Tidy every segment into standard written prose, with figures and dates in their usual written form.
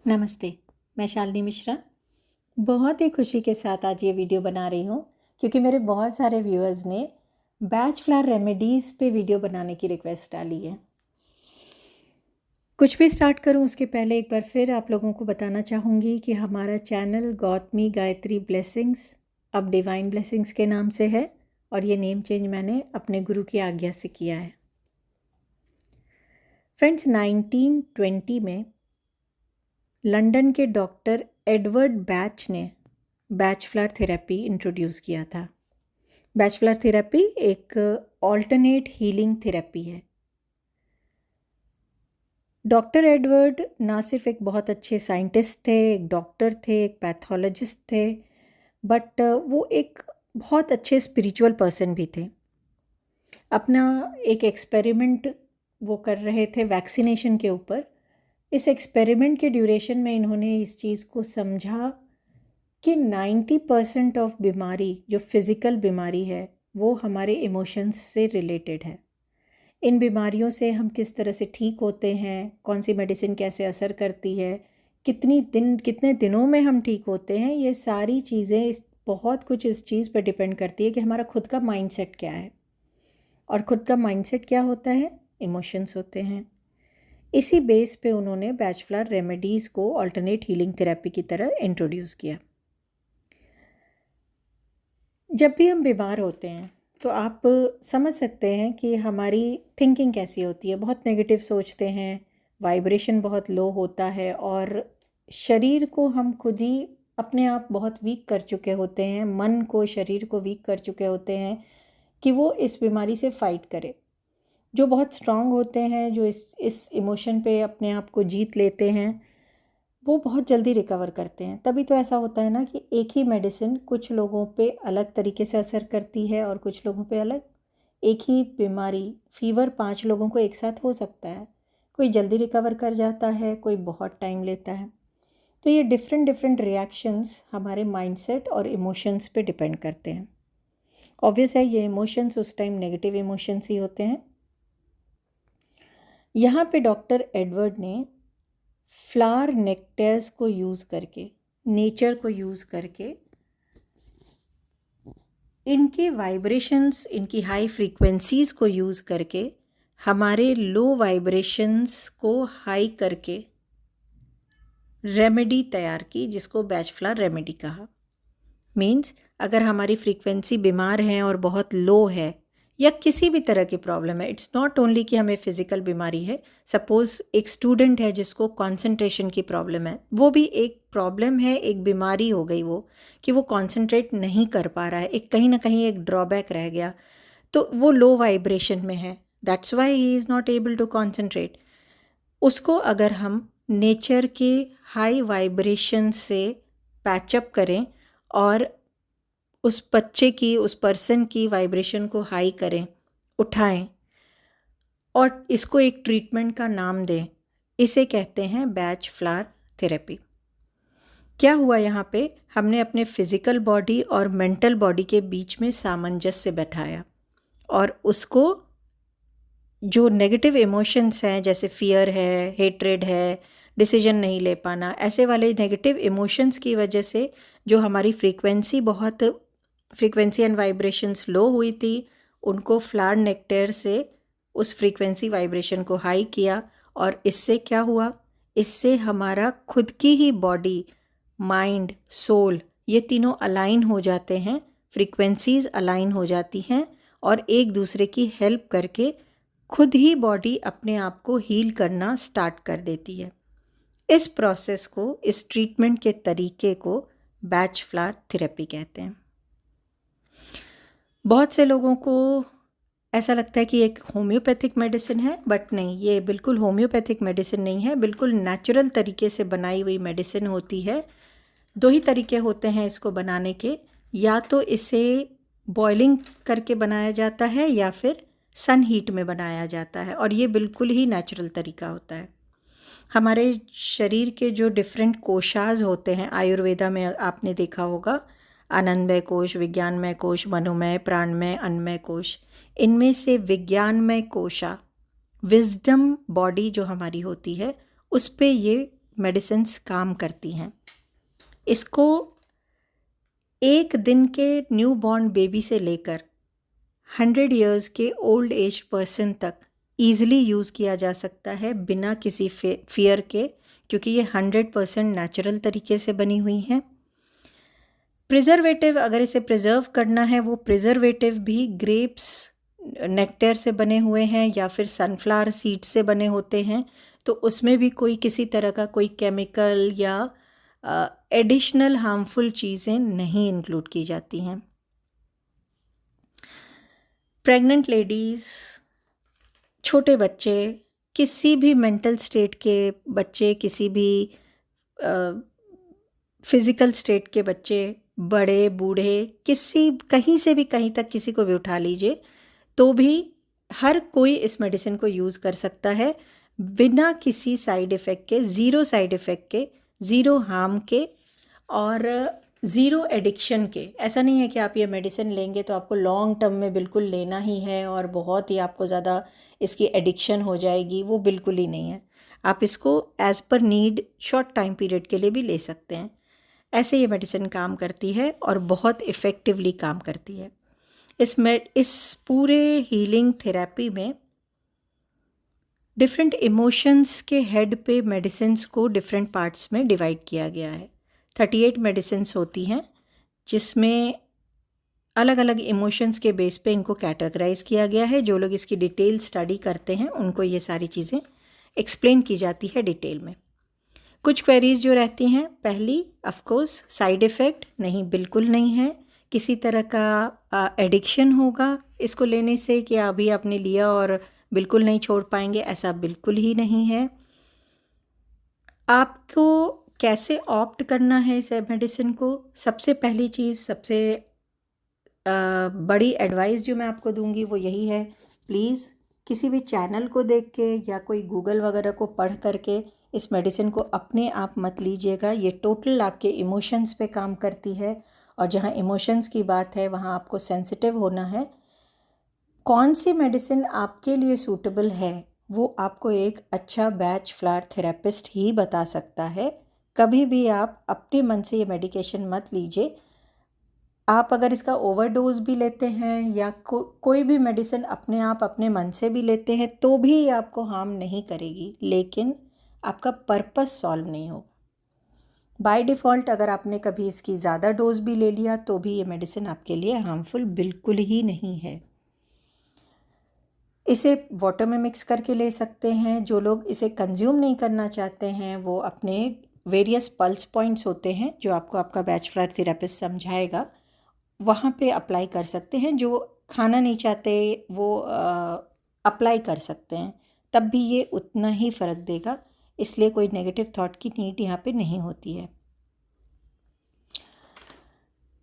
नमस्ते, मैं शालिनी मिश्रा। बहुत ही खुशी के साथ आज ये वीडियो बना रही हूँ क्योंकि मेरे बहुत सारे व्यूअर्स ने बैच फ्लावर रेमेडीज़ पे वीडियो बनाने की रिक्वेस्ट डाली है। कुछ भी स्टार्ट करूँ उसके पहले एक बार फिर आप लोगों को बताना चाहूँगी कि हमारा चैनल गौतमी गायत्री ब्लेसिंग्स अब डिवाइन ब्लेसिंग्स के नाम से है और ये नेम चेंज मैंने अपने गुरु की आज्ञा से किया है। फ्रेंड्स, 1920 में लंदन के डॉक्टर एडवर्ड बैच ने बैच फ्लावर थेरेपी इंट्रोड्यूस किया था। बैच फ्लावर थेरेपी एक ऑल्टरनेट हीलिंग थेरेपी है। डॉक्टर एडवर्ड ना सिर्फ एक बहुत अच्छे साइंटिस्ट थे, एक डॉक्टर थे, एक पैथोलॉजिस्ट थे, बट वो एक बहुत अच्छे स्पिरिचुअल पर्सन भी थे। अपना एक एक्सपेरिमेंट वो कर रहे थे वैक्सीनेशन के ऊपर। इस एक्सपेरिमेंट के ड्यूरेशन में इन्होंने इस चीज़ को समझा कि 90% ऑफ बीमारी जो फिज़िकल बीमारी है वो हमारे इमोशंस से रिलेटेड है। इन बीमारियों से हम किस तरह से ठीक होते हैं, कौन सी मेडिसिन कैसे असर करती है, कितने दिनों में हम ठीक होते हैं, ये सारी चीज़ें बहुत कुछ इस चीज़ पर डिपेंड करती है कि हमारा खुद का माइंडसेट क्या है। और खुद का माइंडसेट क्या होता है? इमोशंस होते हैं। इसी बेस पे उन्होंने बैच फ्लावर रेमेडीज़ को अल्टरनेट हीलिंग थेरेपी की तरह इंट्रोड्यूस किया। जब भी हम बीमार होते हैं तो आप समझ सकते हैं कि हमारी थिंकिंग कैसी होती है। बहुत नेगेटिव सोचते हैं, वाइब्रेशन बहुत लो होता है और शरीर को हम खुद ही अपने आप बहुत वीक कर चुके होते हैं, मन को, शरीर को वीक कर चुके होते हैं कि वो इस बीमारी से फाइट करे। जो बहुत स्ट्रांग होते हैं, जो इस इमोशन पे अपने आप को जीत लेते हैं, वो बहुत जल्दी रिकवर करते हैं। तभी तो ऐसा होता है ना कि एक ही मेडिसिन कुछ लोगों पे अलग तरीके से असर करती है और कुछ लोगों पे अलग। एक ही बीमारी, फीवर 5 लोगों को एक साथ हो सकता है। कोई जल्दी रिकवर कर जाता है, कोई बहुत टाइम लेता है। तो ये डिफरेंट रिएक्शंस हमारे माइंडसेट और इमोशंस पे डिपेंड करते हैं। ऑब्वियस है ये इमोशंस उस टाइम नेगेटिव इमोशंस ही होते हैं। यहाँ पे डॉक्टर एडवर्ड ने फ्लावर नेक्टर्स को यूज़ करके, नेचर को यूज़ करके, इनके वाइब्रेशंस, इनकी हाई फ्रीक्वेंसीज़ को यूज़ करके हमारे लो वाइब्रेशंस को हाई करके रेमेडी तैयार की, जिसको बैच फ्लावर रेमेडी कहा। मीन्स अगर हमारी फ्रीक्वेंसी बीमार है और बहुत लो है या किसी भी तरह की प्रॉब्लम है, इट्स नॉट ओनली कि हमें फ़िज़िकल बीमारी है। सपोज़ एक स्टूडेंट है जिसको कंसंट्रेशन की प्रॉब्लम है, वो भी एक प्रॉब्लम है, एक बीमारी हो गई वो, कि वो कंसंट्रेट नहीं कर पा रहा है, एक कहीं ना कहीं एक ड्रॉबैक रह गया, तो वो लो वाइब्रेशन में है, that's why he is not able to concentrate. उसको अगर हम नेचर के हाई वाइब्रेशन से पैचअप करें और उस बच्चे की, उस पर्सन की वाइब्रेशन को हाई करें, उठाएं और इसको एक ट्रीटमेंट का नाम दें, इसे कहते हैं बैच फ्लावर थेरेपी। क्या हुआ यहाँ पे? हमने अपने फिज़िकल बॉडी और मेंटल बॉडी के बीच में सामंजस्य बैठाया और उसको जो नेगेटिव इमोशंस हैं, जैसे फियर है, हेट्रेड है, डिसीजन नहीं ले पाना, ऐसे वाले नेगेटिव इमोशंस की वजह से जो हमारी फ्रीक्वेंसी एंड वाइब्रेशंस लो हुई थी, उनको फ्लावर नेक्टर से उस फ्रीक्वेंसी वाइब्रेशन को हाई किया। और इससे क्या हुआ? इससे हमारा खुद की ही बॉडी, माइंड, सोल, ये तीनों अलाइन हो जाते हैं, फ्रीक्वेंसीज अलाइन हो जाती हैं और एक दूसरे की हेल्प करके खुद ही बॉडी अपने आप को हील करना स्टार्ट कर देती है। इस प्रोसेस को, इस ट्रीटमेंट के तरीके को बैच फ्लावर थेरेपी कहते हैं। बहुत से लोगों को ऐसा लगता है कि एक होम्योपैथिक मेडिसिन है, बट नहीं, ये बिल्कुल होम्योपैथिक मेडिसिन नहीं है, बिल्कुल नेचुरल तरीके से बनाई हुई मेडिसिन होती है। 2 ही तरीके होते हैं इसको बनाने के, या तो इसे बॉइलिंग करके बनाया जाता है या फिर सन हीट में बनाया जाता है, और ये बिल्कुल ही नेचुरल तरीका होता है। हमारे शरीर के जो डिफरेंट कोशाज होते हैं, आयुर्वेदा में आपने देखा होगा, आनंदमय कोश, विज्ञानमय कोश, मनोमय, प्राणमय, अन्नमय कोश। इनमें से विज्ञानमय कोशा, विजडम बॉडी जो हमारी होती है, उस पे ये मेडिसिन्स काम करती हैं। इसको एक दिन के न्यू बॉर्न बेबी से लेकर 100 इयर्स के ओल्ड एज पर्सन तक ईज़िली यूज़ किया जा सकता है बिना किसी फियर के, क्योंकि ये 100% नेचुरल तरीके से बनी हुई हैं। प्रिजर्वेटिव, अगर इसे प्रिजर्व करना है, वो प्रिजर्वेटिव भी ग्रेप्स नेक्टर से बने हुए हैं या फिर सनफ्लावर सीड से बने होते हैं, तो उसमें भी कोई किसी तरह का कोई केमिकल या एडिशनल हार्मफुल चीज़ें नहीं इंक्लूड की जाती हैं। प्रेग्नेंट लेडीज़, छोटे बच्चे, किसी भी मेंटल स्टेट के बच्चे, किसी भी फिज़िकल स्टेट के बच्चे, बड़े बूढ़े, कहीं से भी कहीं तक किसी को भी उठा लीजिए, तो भी हर कोई इस मेडिसिन को यूज़ कर सकता है बिना किसी साइड इफ़ेक्ट के, ज़ीरो साइड इफ़ेक्ट के, ज़ीरो हार्म के और ज़ीरो एडिक्शन के। ऐसा नहीं है कि आप ये मेडिसिन लेंगे तो आपको लॉन्ग टर्म में बिल्कुल लेना ही है और बहुत ही आपको ज़्यादा इसकी एडिक्शन हो जाएगी, वो बिल्कुल ही नहीं है। आप इसको as per need short time period के लिए भी ले सकते हैं। ऐसे ये मेडिसिन काम करती है और बहुत इफ़ेक्टिवली काम करती है। इस पूरे हीलिंग थेरेपी में डिफरेंट इमोशंस के हेड पे मेडिसिन्स को डिफरेंट पार्ट्स में डिवाइड किया गया है। 38 मेडिसिन्स होती हैं जिसमें अलग अलग इमोशंस के बेस पे इनको कैटेगराइज किया गया है। जो लोग इसकी डिटेल स्टडी करते हैं उनको ये सारी चीज़ें एक्सप्लेन की जाती है डिटेल में। कुछ क्वेरीज जो रहती हैं, पहली ऑफ कोर्स साइड इफ़ेक्ट नहीं, बिल्कुल नहीं है। किसी तरह का एडिक्शन होगा इसको लेने से कि अभी आपने लिया और बिल्कुल नहीं छोड़ पाएंगे, ऐसा बिल्कुल ही नहीं है। आपको कैसे ऑप्ट करना है इस मेडिसिन को? सबसे पहली चीज़, सबसे बड़ी एडवाइस जो मैं आपको दूंगी वो यही है, प्लीज़ किसी भी चैनल को देख के या कोई गूगल वगैरह को पढ़ करके इस मेडिसिन को अपने आप मत लीजिएगा। ये टोटल आपके इमोशंस पे काम करती है और जहाँ इमोशंस की बात है वहाँ आपको सेंसिटिव होना है। कौन सी मेडिसिन आपके लिए सूटेबल है वो आपको एक अच्छा बैच फ्लावर थेरेपिस्ट ही बता सकता है। कभी भी आप अपने मन से ये मेडिकेशन मत लीजिए। आप अगर इसका ओवरडोज भी लेते हैं या कोई भी मेडिसिन अपने आप अपने मन से भी लेते हैं तो भी ये आपको हार्म नहीं करेगी, लेकिन आपका पर्पस सॉल्व नहीं होगा। बाय डिफ़ॉल्ट अगर आपने कभी इसकी ज़्यादा डोज भी ले लिया तो भी ये मेडिसिन आपके लिए हार्मफुल बिल्कुल ही नहीं है। इसे वाटर में मिक्स करके ले सकते हैं। जो लोग इसे कंज्यूम नहीं करना चाहते हैं वो अपने वेरियस पल्स पॉइंट्स होते हैं जो आपको आपका बैच फ्लावर थेरेपिस्ट समझाएगा, वहाँ पे अप्लाई कर सकते हैं। जो खाना नहीं चाहते वो अप्लाई कर सकते हैं, तब भी ये उतना ही फ़र्क देगा। इसलिए कोई नेगेटिव थॉट की नीड यहाँ पे नहीं होती है।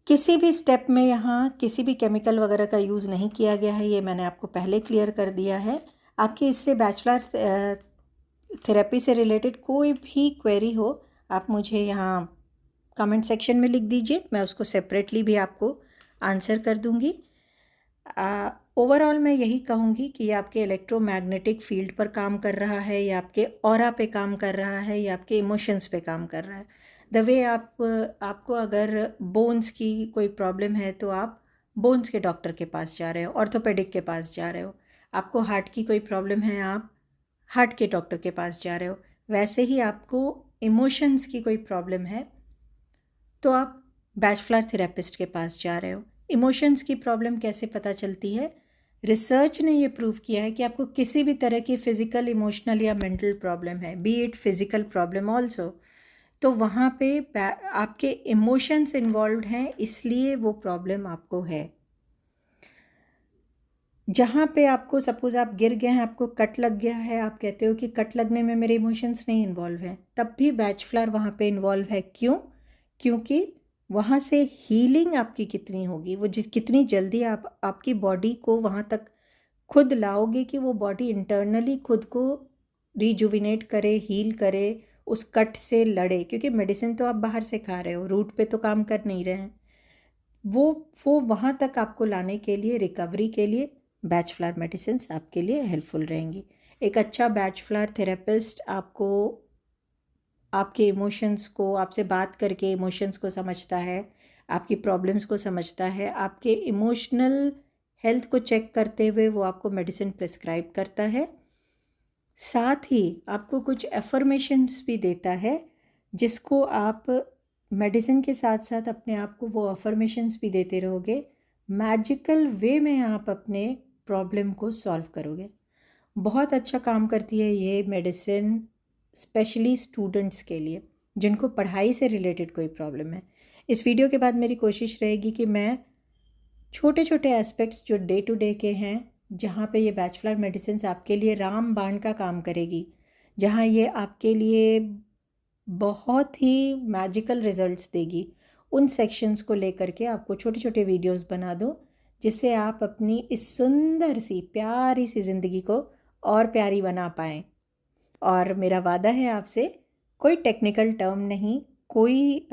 किसी भी स्टेप में यहाँ किसी भी केमिकल वगैरह का यूज़ नहीं किया गया है, ये मैंने आपको पहले क्लियर कर दिया है। आपकी इससे बैच फ्लावर थेरेपी से रिलेटेड कोई भी क्वेरी हो आप मुझे यहाँ कमेंट सेक्शन में लिख दीजिए, मैं उसको सेपरेटली भी आपको आंसर कर दूँगी। ओवरऑल मैं यही कहूँगी कि ये आपके इलेक्ट्रोमैग्नेटिक फील्ड पर काम कर रहा है, या आपके ऑरा पे काम कर रहा है, या आपके इमोशंस पे काम कर रहा है। द वे आपको अगर बोन्स की कोई प्रॉब्लम है तो आप बोन्स के डॉक्टर के पास जा रहे हो, ऑर्थोपेडिक के पास जा रहे हो। आपको हार्ट की कोई प्रॉब्लम है, आप हार्ट के डॉक्टर के पास जा रहे हो। वैसे ही आपको इमोशंस की कोई प्रॉब्लम है तो आप बैच फ्लावर थेरेपिस्ट के पास जा रहे हो। इमोशंस की प्रॉब्लम कैसे पता चलती है? रिसर्च ने ये प्रूव किया है कि आपको किसी भी तरह की फ़िज़िकल, इमोशनल या मेंटल प्रॉब्लम है, B it physical problem also, तो वहाँ पे आपके इमोशंस इन्वॉल्व हैं, इसलिए वो प्रॉब्लम आपको है। जहाँ पे आपको सपोज़ आप गिर गए हैं, आपको कट लग गया है, आप कहते हो कि कट लगने में मेरे इमोशंस नहीं इन्वॉल्व हैं, तब भी बैच फ्लावर वहाँ पे इन्वॉल्व है। क्यों? क्योंकि वहाँ से हीलिंग आपकी कितनी होगी, वो कितनी जल्दी आप आपकी बॉडी को वहाँ तक खुद लाओगे कि वो बॉडी इंटरनली खुद को रिजुविनेट करे, हील करे, उस कट से लड़े। क्योंकि मेडिसिन तो आप बाहर से खा रहे हो, रूट पे तो काम कर नहीं रहे हैं। वो वहाँ तक आपको लाने के लिए, रिकवरी के लिए बैच फ्लावर मेडिसिन आपके लिए हेल्पफुल रहेंगी। एक अच्छा बैच फ्लावर थेरेपिस्ट आपको आपके इमोशंस को, आपसे बात करके इमोशंस को समझता है, आपकी प्रॉब्लम्स को समझता है, आपके इमोशनल हेल्थ को चेक करते हुए वो आपको मेडिसिन प्रिस्क्राइब करता है। साथ ही आपको कुछ एफर्मेशंस भी देता है जिसको आप मेडिसिन के साथ साथ अपने आप को वो अफर्मेशंस भी देते रहोगे। मैजिकल वे में आप अपने प्रॉब्लम को सॉल्व करोगे। बहुत अच्छा काम करती है ये मेडिसिन, स्पेशली स्टूडेंट्स के लिए जिनको पढ़ाई से रिलेटेड कोई प्रॉब्लम है। इस वीडियो के बाद मेरी कोशिश रहेगी कि मैं छोटे छोटे एस्पेक्ट्स जो डे टू डे के हैं, जहाँ पे ये बैचलर मेडिसिन आपके लिए रामबाण का काम करेगी, जहाँ ये आपके लिए बहुत ही मैजिकल रिजल्ट्स देगी, उन सेक्शंस को लेकर के आपको छोटे छोटे वीडियोस बना दो जिससे आप अपनी इस सुंदर सी प्यारी सी ज़िंदगी को और प्यारी बना पाएँ। और मेरा वादा है आपसे, कोई टेक्निकल टर्म नहीं, कोई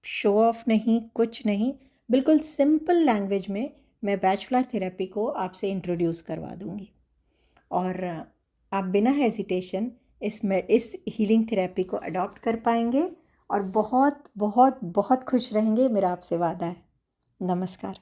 शो ऑफ नहीं, कुछ नहीं, बिल्कुल सिंपल लैंग्वेज में मैं बैचलर थेरेपी को आपसे इंट्रोड्यूस करवा दूँगी और आप बिना हेजिटेशन इस हीलिंग थेरेपी को अडॉप्ट कर पाएंगे और बहुत बहुत बहुत खुश रहेंगे, मेरा आपसे वादा है। नमस्कार।